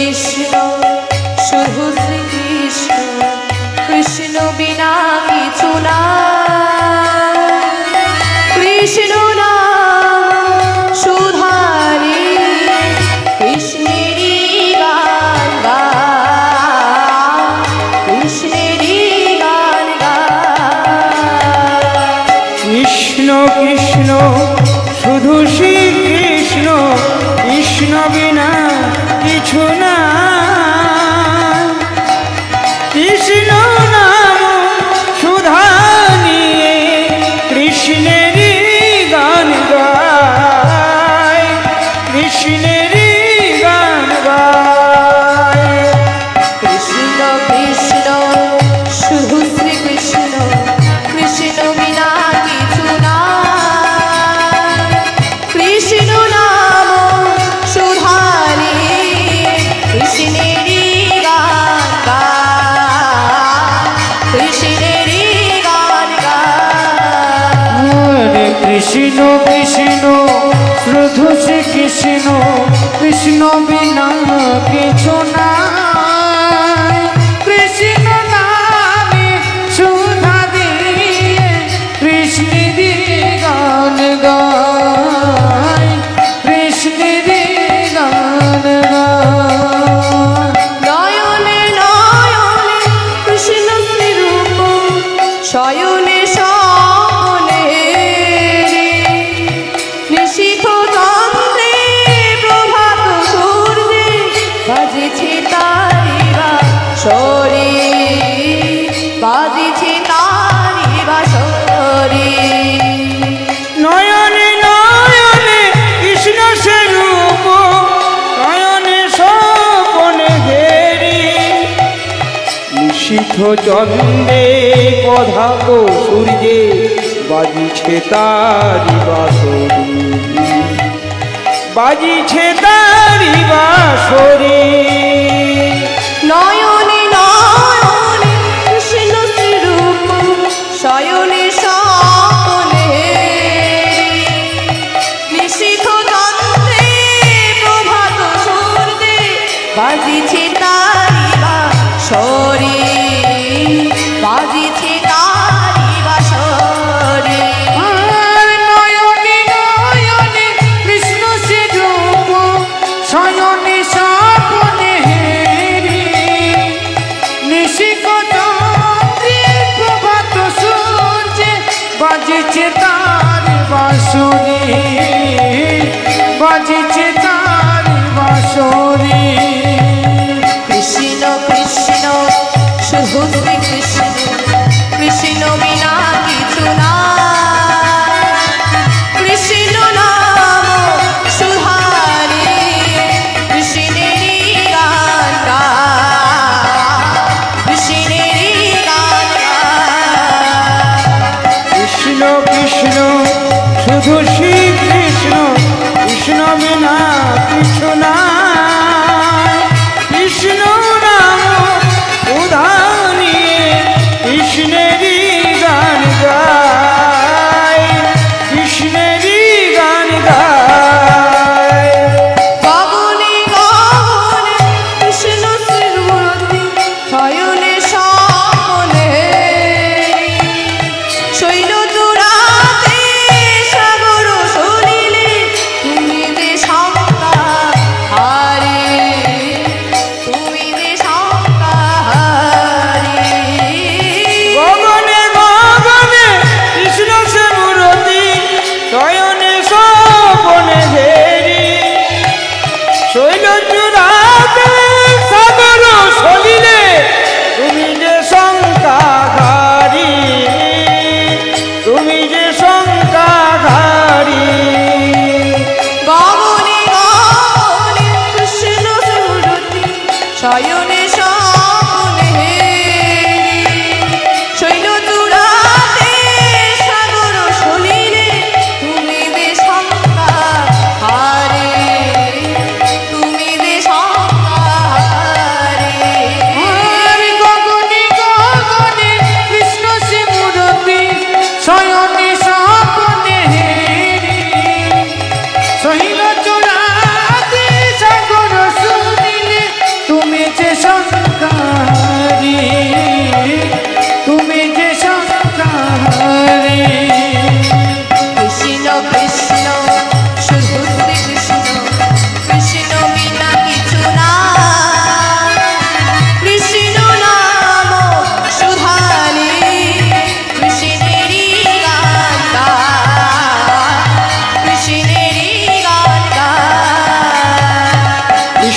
কৃষ্ণ শুধু শ্রীকৃষ্ণ, কৃষ্ণ বিনা কিছু না। কৃষ্ণ নাম সুধারি কৃষ্ণেরই গান গান, কৃষ্ণেরই গান গান। কৃষ্ণ কৃষ্ণ শুধু শ্রীকৃষ্ণ, কৃষ্ণ বিনা কিছু না। কৃষ্ণ নাম সুধা নিয়ে কৃষ্ণেরই গান গায়, কৃষ্ণেরই গান গায়। কৃষ্ণ কৃষ্ণ শুধু শ্রীকৃষ্ণ, কৃষ্ণ বিনা কিছু না। কৃষ্ণ নাম সুধারি কৃষ্ণেরই গান গান, কৃষ্ণেরই গান গান। হরে কৃষ্ণ কৃষ্ণ শুধু শ্রীকৃষ্ণ, কৃষ্ণ বিনা কিছু না। কৃষ্ণ নামে সুধা দিয়ে কৃষ্ণেরই গান গায়, কৃষ্ণেরই গান গায়। নয়নে নয়নে কৃষ্ণ শ্রীরূপ, শয়নে স্বপনে নিশীথ চন্দ্রে প্রভাত সূর্যে বাজেছে তারি বাঁশরি, বাজেছে তারি বাঁশরি। নয়নে নয়নে কৃষ্ণ স্বরূপ, নয়নে স্বপনে ঘেরি নিশীথ চন্দ্রে প্রভাত সূর্যে বাজিছে তারি বাঁশরি, বাজিছে তারি বাঁশরি। নয়নে নয়নে কৃষ্ণ শ্রীরূপ, শয়নে স্বপনে নিশীথ চন্দ্রে প্রভাত সূর্যে বাজিছে তারি বাঁশরি, বাজিছে তারি বাঁশরি। নয়নে নয়নে কৃষ্ণ স্বরূপ, শয়নে স্বপনে হেরি নিশীথ চন্দ্রে প্রভাত সূর্যে বাজিছে তারি বাঁশরি, বাজিছে তারি বাঁশরি। কৃষ্ণ কৃষ্ণ শুধু শ্রীকৃষ্ণ, কৃষ্ণ বিনা কিছু না। কৃষ্ণ নাম সুধারি কৃষ্ণেরই গান গান, কৃষ্ণেরই গান গান। কৃষ্ণ কৃষ্ণ শুধু শ্রীকৃষ্ণ, কৃষ্ণ বিনা কিছু না। কৃষ্ণ নাম সুধা নিয়ে কৃষ্ণেরই গান গায়, কৃষ্ণেরই গান গায়। গগনে গগনে কৃষ্ণ শ্রীমূর্তি, শয়নে স্বপনে শৈল চূড়াতে সাগর সলিলে তুমি যে শঙ্কা হারে, তুমি যে শঙ্কা হারে। গগনে গগনে কৃষ্ণ সে মূরতি, শয়নে স্বপনে ঘেরি শৈল চূড়াতে সাগর সলিলে তুমি যে শঙ্কাধারী, তুমি যে শঙ্কাধারী। গগনে গগনে কৃষ্ণ শ্রীমূর্তি, শয়নে স্বপনে শৈল চূড়াতে সাগর সলিলে তুমি যে শঙ্কা হারে, তুমি যে শঙ্কা হারে। গগনে গগনে কৃষ্ণ সে মূরতি, শয়নে স্বপনে হেরি শৈল চূড়াতে সাগর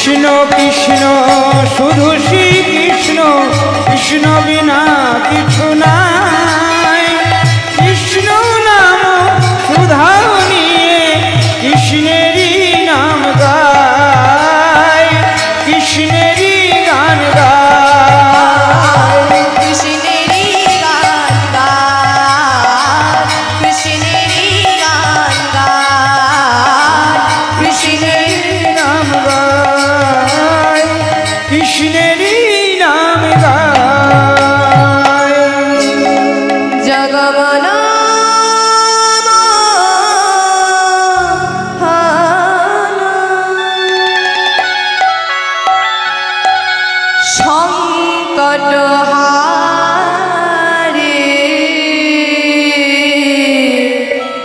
কৃষ্ণ কৃষ্ণ শুধু শ্রী কৃষ্ণ, কৃষ্ণ বিনা কিছু নাই। কৃষ্ণ নাম সুধা নিয়ে কৃষ্ণেরই নাম গায়, কৃষ্ণেরই গান গায়। কৃষ্ণেরই গান গান, কৃষ্ণেরই গান গান, কৃষ্ণের নাম গায়, কৃষ্ণেরই নাম গায়। জগমন সংকট হারে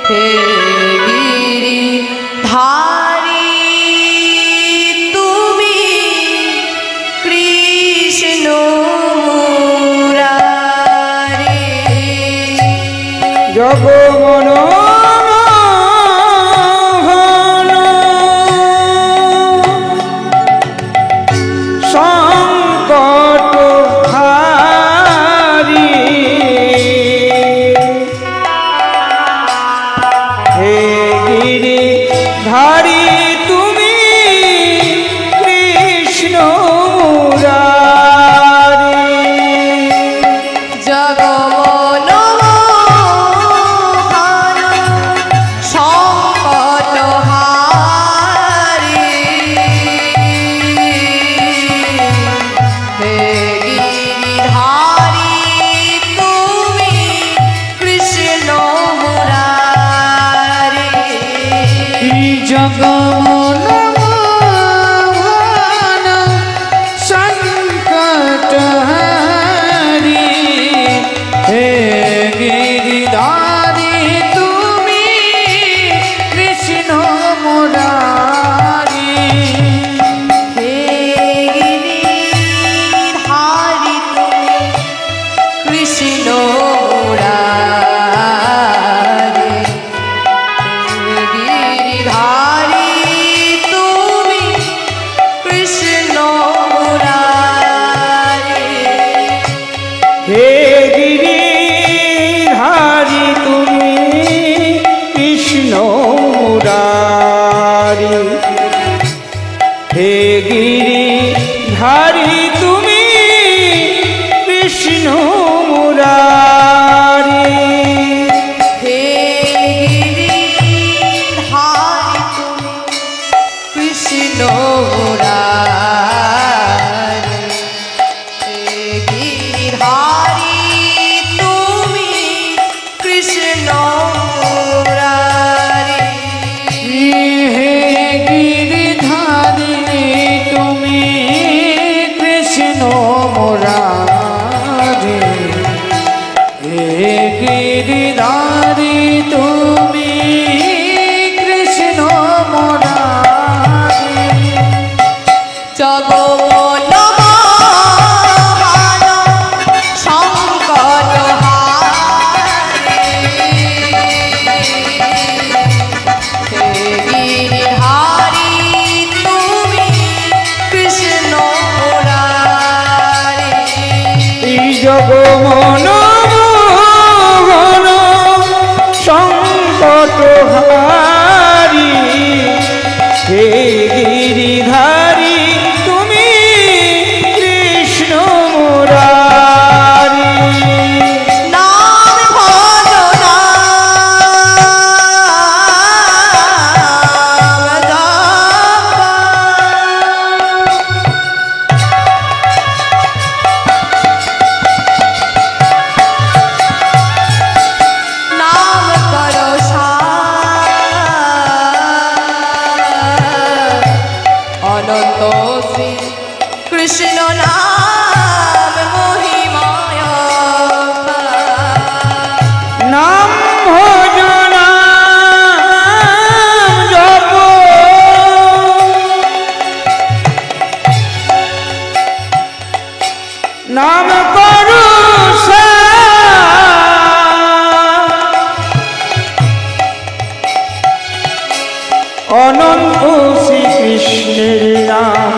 হে গিরি ধারি তুমি কৃষ্ণ মুরারি। জগমন সংকট হারি হে গিরি ধারি তুমি কৃষ্ণ মুরারি। জগমন সংকট হারি হে গিরিধারি তুমি কৃষ্ণ মুরারি। জগমন সংকট হারি হে গিরিধারি তুমি কৃষ্ণ মুরারি। হে গিরিধারি তুমি কৃষ্ণ মুরারি। হে গিরিধারি তুমি কৃষ্ণ মুরারি। হে গিরিধারি তুমি কৃষ্ণ মুরারি। হে গিরিধারি তুমি কৃষ্ণ মুরারি। হে গিরিধারি তুমি কৃষ্ণ মুরারি। হে গিরিধারি তুমি কৃষ্ণ মুরারি। হে গিরিধারি তুমি কৃষ্ণ মুরারি। হে গিরিধারি তুমি কৃষ্ণ মুরারি। জগমন সংকট হারি হে গিরিধারি তুমি কৃষ্ণ মুরারি। জগমন সংকট হারি হে গিরিধারি তুমি কৃষ্ণ মুরারি। নাম ভজনা নাম করো অনন্ত শ্রী কৃষ্ণ নাম মহিমায় নাম ভজনা জপ নাম করু অনন্ত শ্রীকৃষ্ণের নাম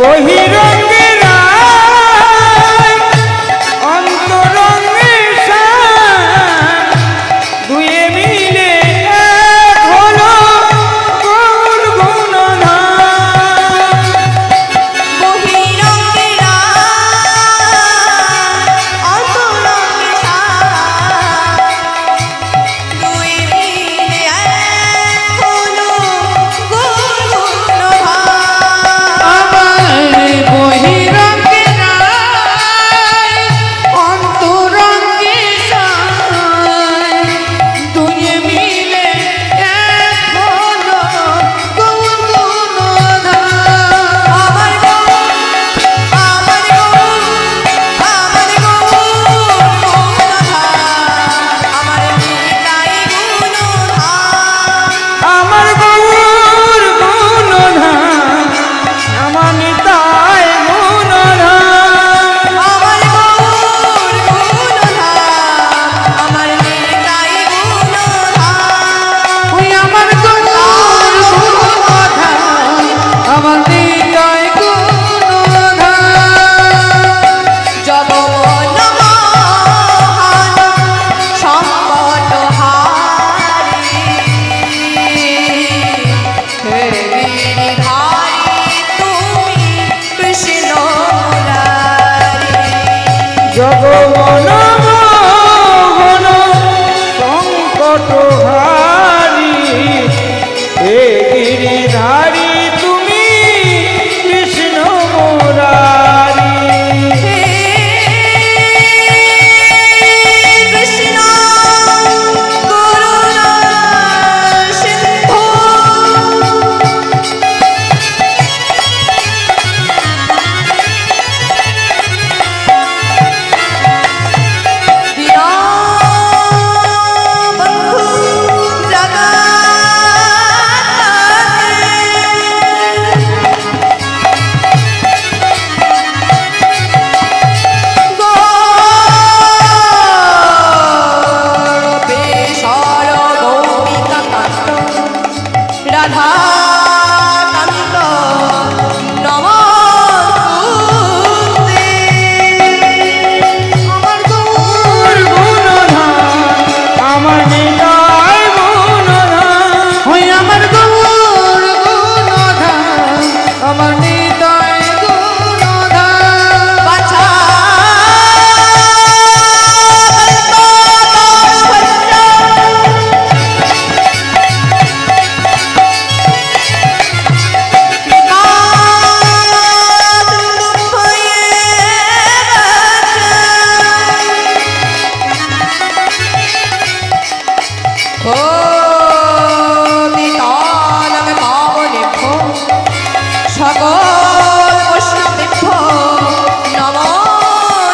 বহিরঙ্গে রায় অন্তরঙ্গে শান দুয়ে মিলে এক হলো গৌর গুণধাম। বহিরঙ্গে অন্তরঙ্গে দুই মিলে এক হলো গুণধাম। আমার বহিরঙ্গে রায় অন্তরঙ্গে সায় দুই মিলে এক হলো গৌর গুণধাম। আমার গৌর আমার গৌর আমার গৌর গুণধাম। আমার নিতাই গুণধাম। আমার গৌর গুণধাম আমার নিতাই গুণধাম। আমার গৌর গুণধাম। আমার নিতাই গুণধাম। ওই আমার গৌর গুণধাম আমার নিতাই গুণধাম। জগমোহন সম্পদহারি হে গিরিধারী তুমি কৃষ্ণ মুরারি। জগমন মোহন সংকটহারি হে গিরিধারী তুমি কৃষ্ণ মুরারি। হে কৃষ্ণ করুণা সিন্ধু দীনবন্ধু গোপেশ্বর গৌরিকা কান্ত রাধাকান্ত নমস্তুতে। আমার গৌর গৌর গুণধাম আমার নিতাই গুণধাম। ওই আমার গৌর গুণধাম আমার নিতাই গুণধাম। বাছা ও বিতানং পাবনেভ্যো সকল বৈষ্ণবেভ্যো নমো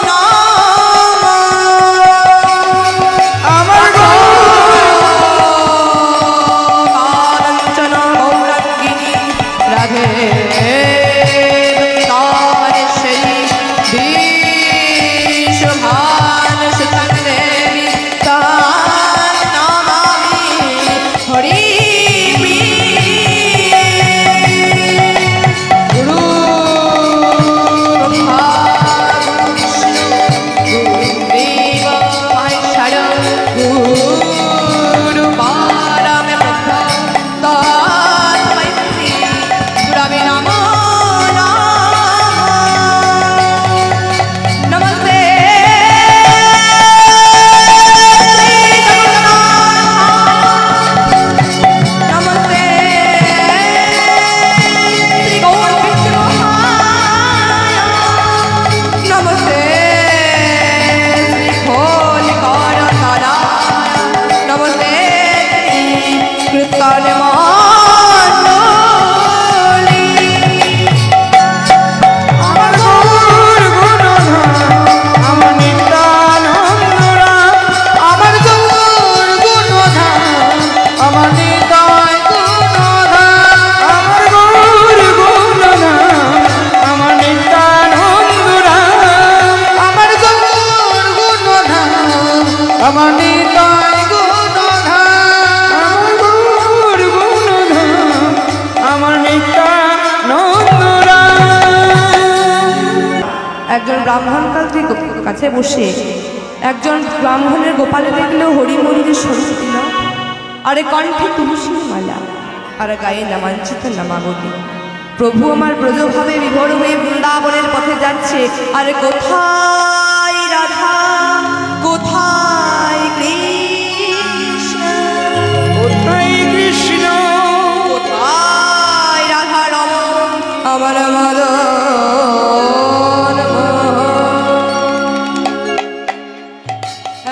নমঃ। আমার কাঞ্চন গৌরাঙ্গিনী রাধে বৃন্দাবনেশ্বরী বিশ্বভান সুতং দেবী তাং নমামি হরি প্রিয়ে। গুরু একজন ব্রাহ্মণ কালকে কাছে বসে একজন ব্রাহ্মণের গোপালে দেখলো হরিমন্দির স্বরূপ দিল, আরে কণ্ঠে তুলসীর মালা, আর গায়ে নামাঞ্চিত নামাবলী। প্রভু আমার ব্রজভাবে বিভোর হয়ে বৃন্দাবনের পথে যাচ্ছে, আরে কোথায় রাধা, কোথায় কৃষ্ণ, কোথায় কৃষ্ণ, কোথায় রাধা রমণ আমার মদন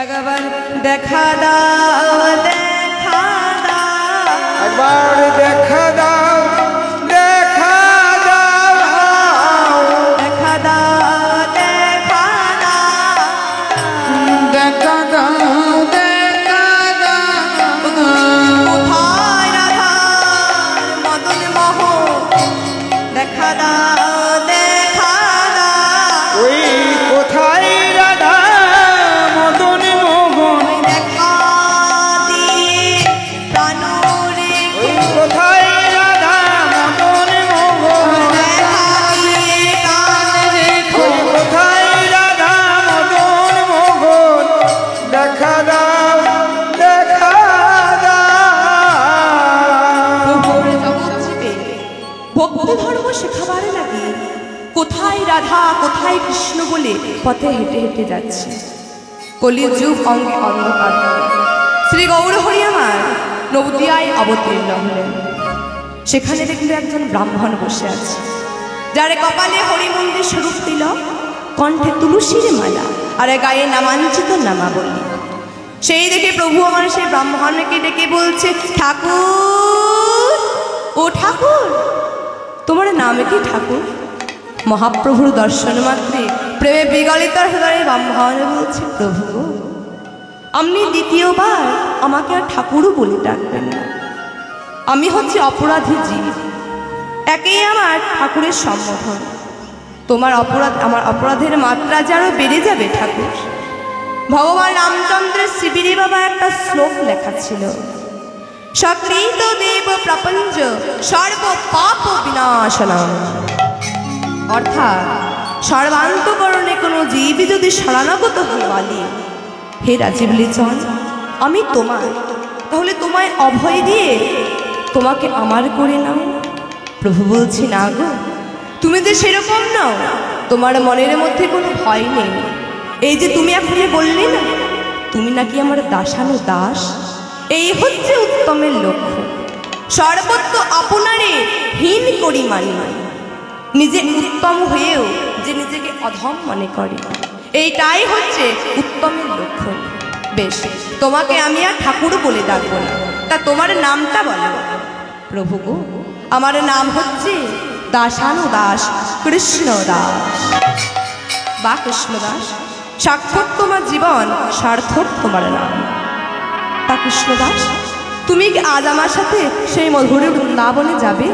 একবার দেখা দাও, দেখা দাও, একবার দেখা দাও, দেখা দাও, দেখা দাও, দেখা দাও, দেখা দাও, দেখা দাও। কোথায় রাধার মদন মোহন, দেখা দাও, দেখা দাও, ওই কোথায় রাধা মদন মোহন, দেখা দিয়ে প্রাণ রেখে, ওই কোথায় রাধা মদন মোহন, দেখা দিয়ে প্রাণ রেখে, ওই কোথায় রাধা মদন মোহন, দেখা দাও, দেখা দাও। প্রভুর জগৎ জীবে ভক্তি ধর্ম শেখাবার লাগে কোথায় রাধা কোথায় কৃষ্ণ বলে পথে হেঁটে হেঁটে যাচ্ছে। কলির যুগ অঙ্গে অন্ধকার, শ্রী গৌর হরি আমার নবদিয়ায় অবতীর্ণ হলেন। সেখানে দেখলো একজন ব্রাহ্মণ বসে আছে, যার কপালে হরিমন্দির স্বরূপ দিল, কণ্ঠে তুলসীর মালা, আর গায়ে নামাঞ্চিত নামাবলী। সেই দেখে প্রভু আমার সেই ব্রাহ্মণকে ডেকে বলছে, ঠাকুর, ও ঠাকুর, তোমার নাম কি ঠাকুর? মহাপ্রভুর দর্শন মাত্রে প্রেমে বিগলিত হৃদয়ে ব্রাহ্মণ বলছে, প্রভু আপনি দ্বিতীয়বার আমাকে আর ঠাকুরও বলে ডাকবেন না, আমি হচ্ছে অপরাধী জীব, একেই আমার ঠাকুরের সম্বোধন। তোমার অপরাধ, আমার অপরাধের মাত্রা যে আরো বেড়ে যাবে ঠাকুর। ভগবান রামচন্দ্রের শিবিরে বাবা একটা শ্লোক লেখা ছিল, সকৃত দেব প্রপঞ্চ সর্ব পাপ বিনাশনম, অর্থাৎ সর্বান্তকরণে কোনো জীব যদি শরণাগত হয়ে বলে, হে রাজীব লিচন আমি তোমার, তাহলে তোমায় অভয় দিয়ে তোমাকে আমার করে নাও। প্রভু বলছি, না গো, তুমি যে সেরকম নাও, তোমার মনের মধ্যে কোনো ভয় নেই। এই যে তুমি এখন বললে না তুমি নাকি আমার দাসানো দাস, এই হচ্ছে উত্তমের লক্ষ্য। সর্বত্র আপনারে হীন করি মানি, নিজে উত্তম হয়েও যে নিজেকে অধম মনে করে, এইটাই হচ্ছে উত্তমের লক্ষ্য। বেশ, তোমাকে আমি আর ঠাকুর বলে ডাকবো না, তা তোমার নামটা বলো। প্রভু গো, আমার নাম হচ্ছে দাসানু দাস কৃষ্ণ দাস। বা কৃষ্ণ দাস, সার্থক তোমার জীবন, সার্থক তোমার নাম। তা কৃষ্ণ দাস, তুমি কি আজ আমার সাথে সেই মধুর বৃন্দাবনে যাবে?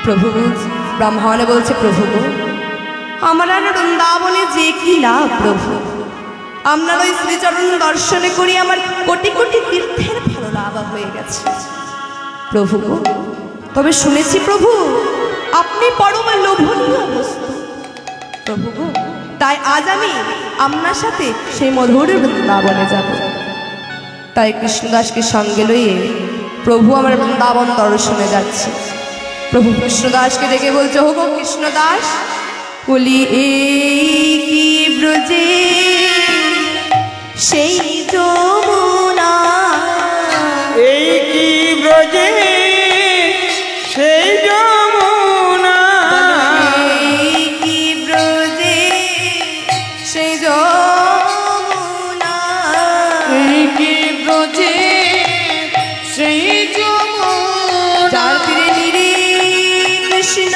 প্রভু ব্রাহ্মণ বলছে, প্রভু গো, আমার আর বৃন্দাবনে যে কি লাভ প্রভু, আপনার ওই শ্রীচরণ দর্শনে করি আমার কোটি কোটি তীর্থের ভালো লাভ হয়ে গেছে। প্রভু গো, তবে শুনেছি প্রভু আপনি পরম লোভনীয় বস্তু। প্রভু গো, তাই আজ আমি আপনার সাথে সেই মধুর বৃন্দাবনে যাব। তাই কৃষ্ণদাসকে সঙ্গে লইয়ে প্রভু আমার বৃন্দাবন দর্শনে যাচ্ছে। প্রভু কৃষ্ণদাসকে ডেকে বলছে, হো গো কৃষ্ণদাস, বলি এই কি ব্রজে সেই যমুনা, এই কি ব্রজে সেই যমুনা, এই কি ব্রজে সেই যমুনা, এই কি ব্রজে সেই যমুনা, যার তীরে নীরে কৃষ্ণ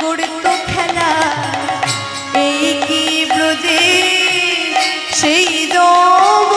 করত খেলা, এই কি ব্রজে সেই যমুনা।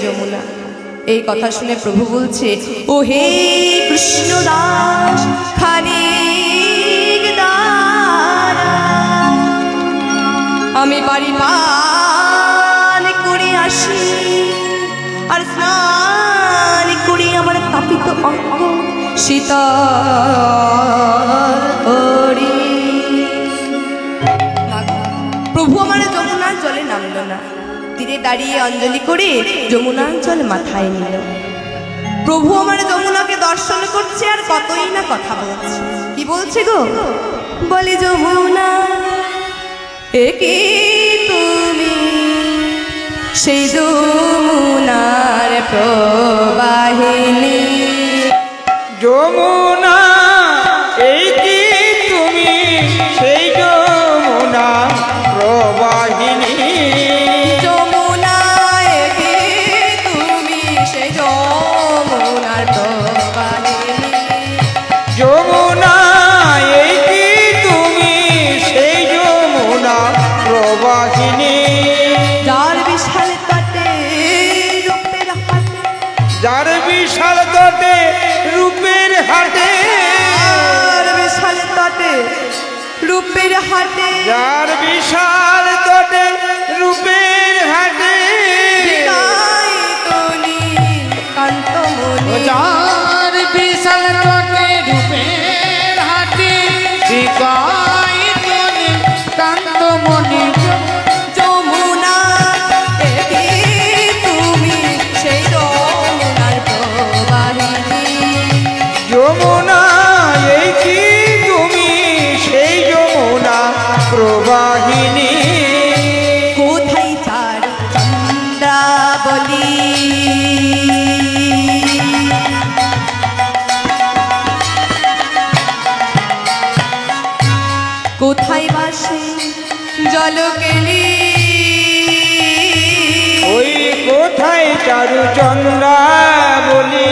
যমুনা। এই কথা শুনে প্রভু বলছে, ও হে কৃষ্ণ দাস খানিক দাঁড়া, আমি বাড়ি পান করে আসি, আর স্নান করি আমার তাপিত অঙ্গ শীতল করি। প্রভু আমার যমুনার জলে নামলো না, তীরে দাঁড়িয়ে অঞ্জলি করে যমুনার জল মাথায় নিল। প্রভু আমার যমুনাকে দর্শন করছে আর কতই না কথা বলছে। কি বলছে গো? বলে যমুনা একে তুমি সেই যমুনার প্রবাহিনী। যমুনা এই কি তুমি সেই যমুনা প্রবাহিনী। যমুনা একে তুমি সেই যমুনার প্রবাহিনী। যমুনা এই কি তুমি সেই যমুনা প্রবাহিনী। যার বিশাল তটে রূপের হাটে, যার বিশাল তটে রূপের হাটে, যার বিশাল তটে রূপের হাটে, যার বিশাল তটে রূপের হাটে, বিকায় তনি কান্তমণি। যার বিশাল তটে রূপের হাটে, বিকায় তনি কান্তমণি। যমুনা একে তুমি সেই যমুনার প্রবাহিনী। যমুনা এই কি তুমি সেই যমুনা প্রবাহিনী। কোথায় চার চন্দ্রাবলী, কোথায় বাসে জলকেলি, ওই কোথায় চারু চন্দ্রা বলি।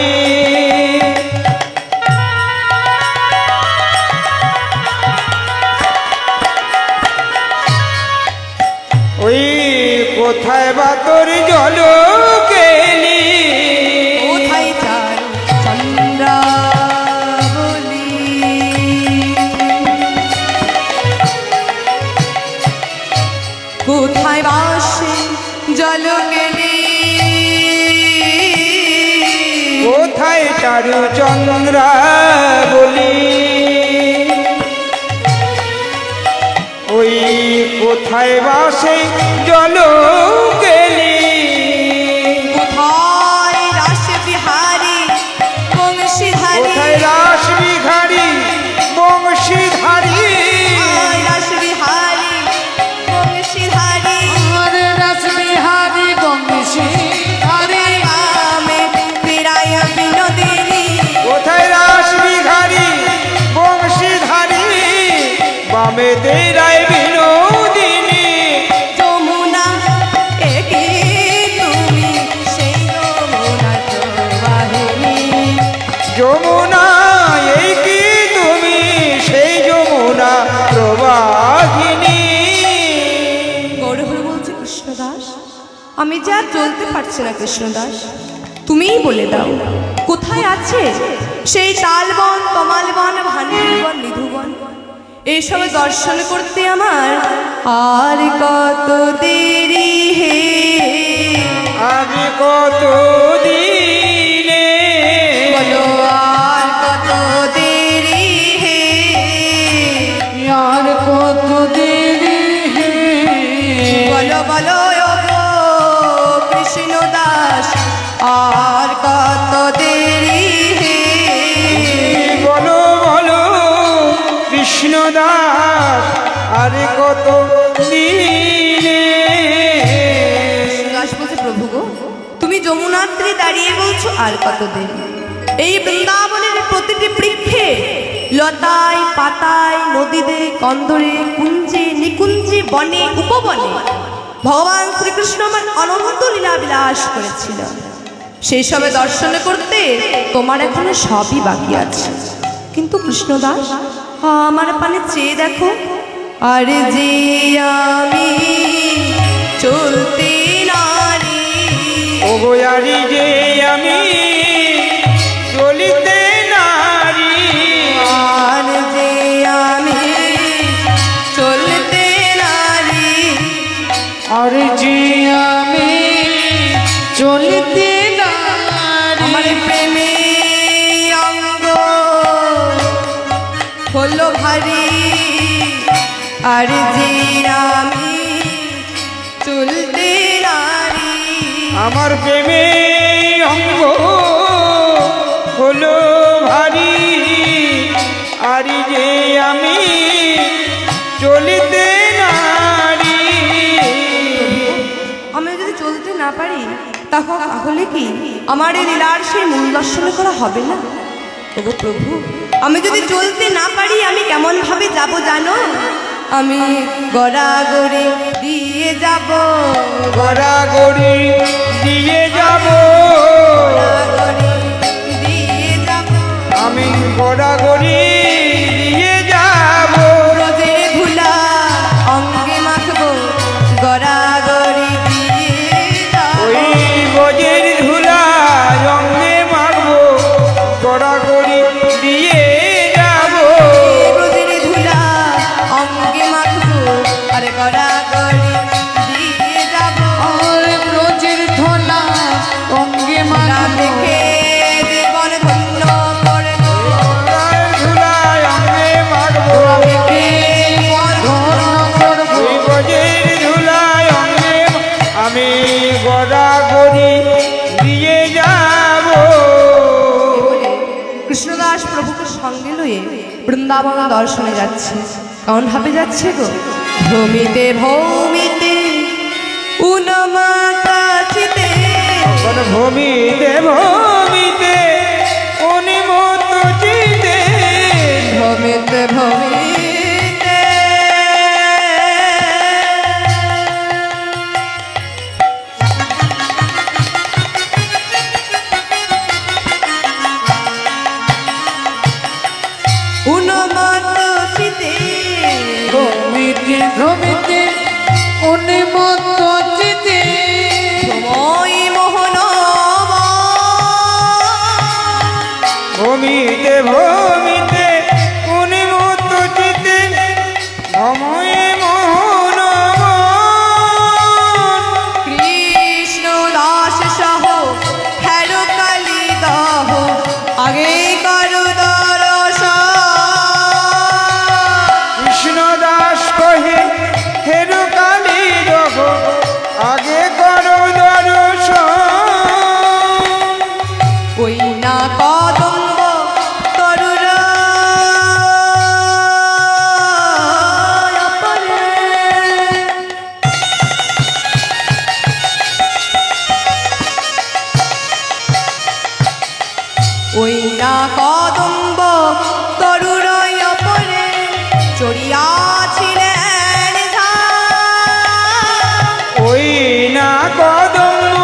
ওই কোথায় বা তোর জল কেলি। কোথায় চার চন্দ্রাবলী, কোথায় বাসে জলকেলি, কোথায় চারু চন্দ্রা বলি। ওই কোথায় বাসে জল গেলি। কোথায় রাস বিহারী বংশীধারী, কোথায় রাস বিহারী বংশীধারী। কোথায় রাস বিহারী বংশীধারী, আর রাসবিহারী বংশীধারী। বামে ফিরায় বিনোদিনী, কোথায় রাস বিহারী বংশীধারী, বামে তেরায় বিনোদিনী। যমুনা একে তুমি সেই যমুনার প্রবাহিনী। যমুনা এই কি তুমি সেই যমুনা প্রবাহিনী। গৌরহর বলছে, কৃষ্ণদাস আমি যে আর চলতে পারছি না কৃষ্ণদাস, তুমিই বলে দাও কোথায় আছে সেই তালবন তমালবন ভান্ডিরবন নিধুবন। এইসব দর্শন করতে আমার আর কত দেরি হে, আর কত দিনে বলো আর কত দেরি হে, আর কত দেরি হে। বলো বলো ওগো কৃষ্ণ দাস আর কত দেরি হে। বলো বলো কৃষ্ণ দাস আর কত দিনে। দাস বলছে, প্রভু গো তুমি যমুনাত্রী দাঁড়িয়ে বলছো আর কত দেরি। এই বৃন্দাবনের প্রতিটি বৃক্ষে লতায় পাতায় নদীতে কন্দরে কুঞ্জে নিকুঞ্জে বনে উপবনে ভগবান শ্রীকৃষ্ণ আমার অনন্ত লীলা বিলাস করেছিল। সেই সবে দর্শন করতে তোমার এখনো সবই বাকি আছে। কিন্তু কৃষ্ণদাস আমার পানে চেয়ে দেখো, আরে যে আমি চলতে নারী, ওগো গোয়ারি যে আমি চলিতে নারী আর যে আমি চলতে নারী আর যে আমি চলিতে নারী আমার প্রেমে অঙ্গ হলো ভারী আর যে আমি চলতে নারী আমার প্রেমে অঙ্গ হলো ভারী আর যে আমি চলিতে নারী আমি যদি চলতে না পারি তাহলে কি আমার এই লীলার সেই মূল দর্শন করা হবে না? ওগো প্রভু, আমি যদি চলতে না পারি আমি কেমন ভাবে যাব জানো? আমি গড়াগড়ি দিয়ে যাব, গড়াগড়ি দিয়ে যাব গড়াগড়ি দিয়ে যাব, আমি গড়াগড়ি দিয়ে যাব রোজের ধুলা অঙ্গে মাখবো, গড়াগড়ি দিয়ে যাব, ওই গজের ধুলা রঙে মাখবো গড়াগড়ি দিয়ে যাব রোজের ধুলা অঙ্গে মাখবো আর গড়াগড়ি দিয়ে যাব। আর ব্রজের ধলা অঙ্গে না মাখবো দেখে জীবন ধন্য করবো, ধুলা রঙে মাখবো দেখে জীবন ধন্য করবো। ওই গজের ধুলা রঙে আমি গড়াগড়ি দিয়ে যাব বলে কৃষ্ণদাস প্রভুকে সঙ্গে লয়ে বৃন্দাবন দর্শনে যাচ্ছে। কেমন ভাবে যাচ্ছে গো? ভূমিতে ভৌমিতে উন্মাতাচিতে, ভূমিতে ভূমিতে অনিমত চিতে ভূমিতে ভূমিতে উন্মাতাচিতে, ভ্রমিতে ভ্রমিতে উন্মত্ত চিতে সময় মোহন ভূমিতে ভূমিতে অনিমত চিতে ভময়ে মোহন কৃষ্ণ দাস সহ হেরো কালী দহ আগে করু দর্শন, কৃষ্ণ দাস কহে হেরু কালী দহ আগে করো দর্শন ওই না কদম্ব তরুর ওই না কদম্ব তরুর অপরে চড়িয়াছিলেন ওই না কদম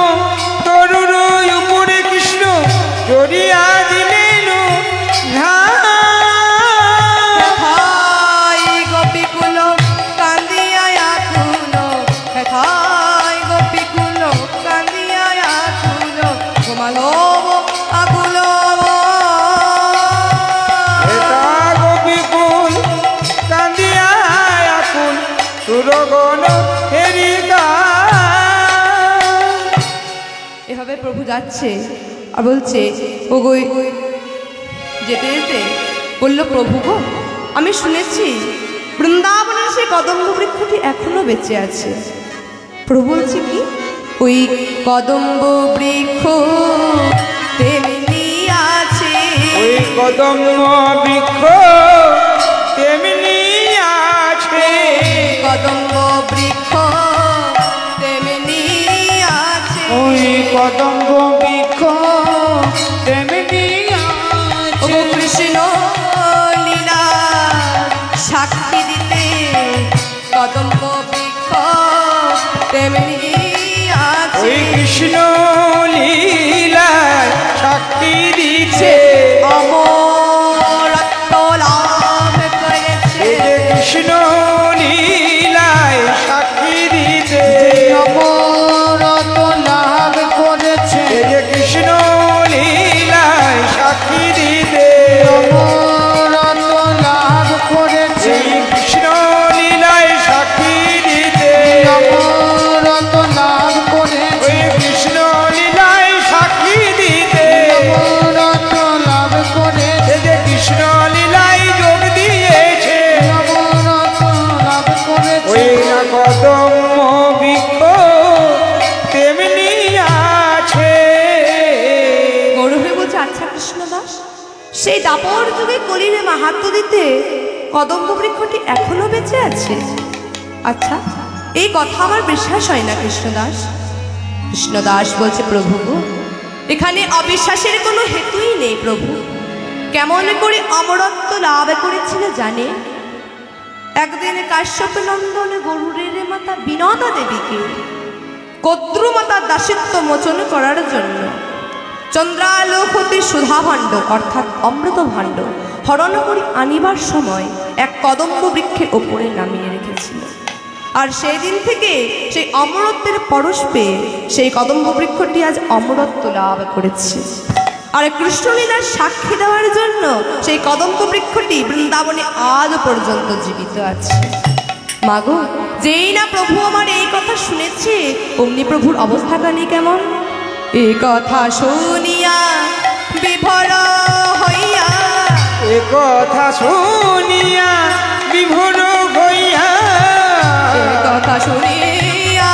তরুর উপরে কৃষ্ণ জড়িয়া দিলেন হেথায় গোপীকুল কান্দিয়া আকুল, হেথায় গোপীকুল কান্দিয়া আকুল, ঘুমালো আকুল গোপীকুল কান্দিয়া আকুল সুরগণ হেরিকা এভাবে প্রভু যাচ্ছে আর বলছে ও গো যেতে যেতে বলল, প্রভু গো আমি শুনেছি বৃন্দাবনের সেই কদম্ব বৃক্ষটি এখনো বেঁচে আছে। প্রভু বলছে কি? ওই কদম্ব বৃক্ষ তেমনি আছে, ওই কদম বৃক্ষ তেমনি আছে কদম্ব বৃক্ষ তেমনি আছে, ওই কদম্ব বৃক্ষ তেমনি ও আছে কৃষ্ণ লীলা সাক্ষী দিতে কদম্ব বৃক্ষ তেমনি আছে, ওই কৃষ্ণ লীলায় সাক্ষী দিচ্ছে অমরত্ব লাভ করেছে, এই যে কৃষ্ণ লীলায় সাক্ষী দিতে অমরত্ব লাভ করেছে সেই দাপর যুগে কলির মাহাত্ম্য দিতে কদম্ব বৃক্ষটি এখনো বেঁচে আছে। আচ্ছা, এই কথা আমার বিশ্বাস হয় না কৃষ্ণদাস। কৃষ্ণদাস বলছে, প্রভু এখানে অবিশ্বাসের কোনো হেতুই নেই প্রভু। কেমন করে অমরত্ব লাভ করেছিল জানে? একদিন কাশ্যপ নন্দন গরুরের মাতা বিনতা দেবীকে কদ্রুমাতার দাসিত্ব মোচন করার জন্য চন্দ্রালোক হতে সুধা ভাণ্ড অর্থাৎ অমৃত ভাণ্ড হরণ করে আনিবার সময় এক কদম্ব বৃক্ষের ওপরে নামিয়ে রেখেছিল। আর সেই দিন থেকে সেই অমরত্বের পরশ পেয়ে সেই কদম্ব বৃক্ষটি আজ অমরত্ব লাভ করেছে। আর কৃষ্ণলীলার সাক্ষী দেওয়ার জন্য সেই কদম্ব বৃক্ষটি বৃন্দাবনে আজ পর্যন্ত জীবিত আছে। মাগো, যেই না প্রভু আমার এই কথা শুনেছে, অমনি প্রভুর অবস্থাখানি কেমন? এই কথা শুনিয়া বিভোর হইয়া, এ কথা শুনিয়া বিভোর হইয়া, এই কথা শুনিয়া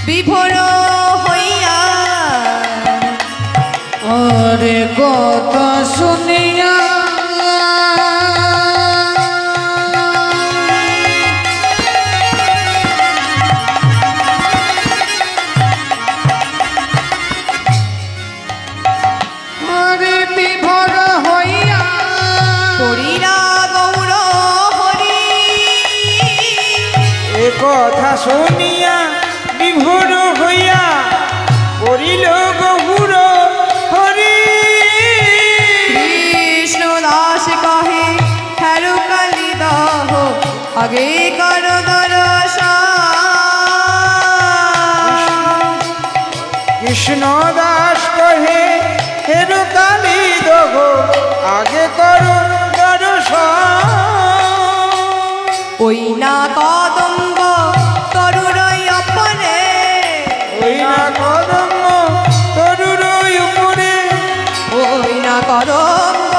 বিভোর হইয়া, ওরে কথা শুনিয়া ওরে বিভোর হইয়া পড়িরা গৌর হরি, এ কথা শুনিয়া বিভোর হইয়া পড়িল গহুর হরি। কৃষ্ণ দাস কহে, হ্যারো কালী দহ আগে কর দর্শন। কৃষ্ণ দাস কহে, হেরু কালী দহ আগে করো দর্শন। ওই না কদম্ব তরুরই অপরে, ওই না কদম্ব তরুর উপরে, ওই না কদম্ব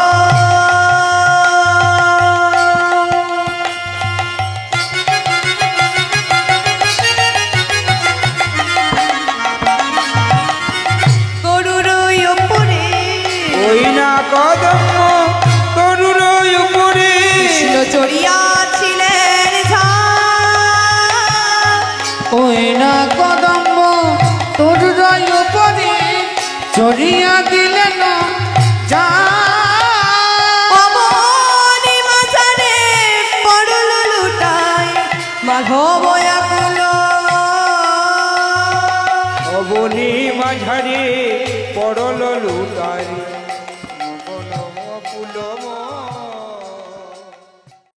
তরুরই উপরে, ওই না কদম্ব তরুর উপরে। কৃষ্ণ চড়িয়াছিলেন ঝাঁ, ওই না কদম্ব তোর রয় উপরে চড়িয়া দিলেন যা অবনি মাঝারে পড়ল লুটায় মাধব আকুল, অবনি মাঝারে পড়ল লুটারি মঙ্গল অকুল মন।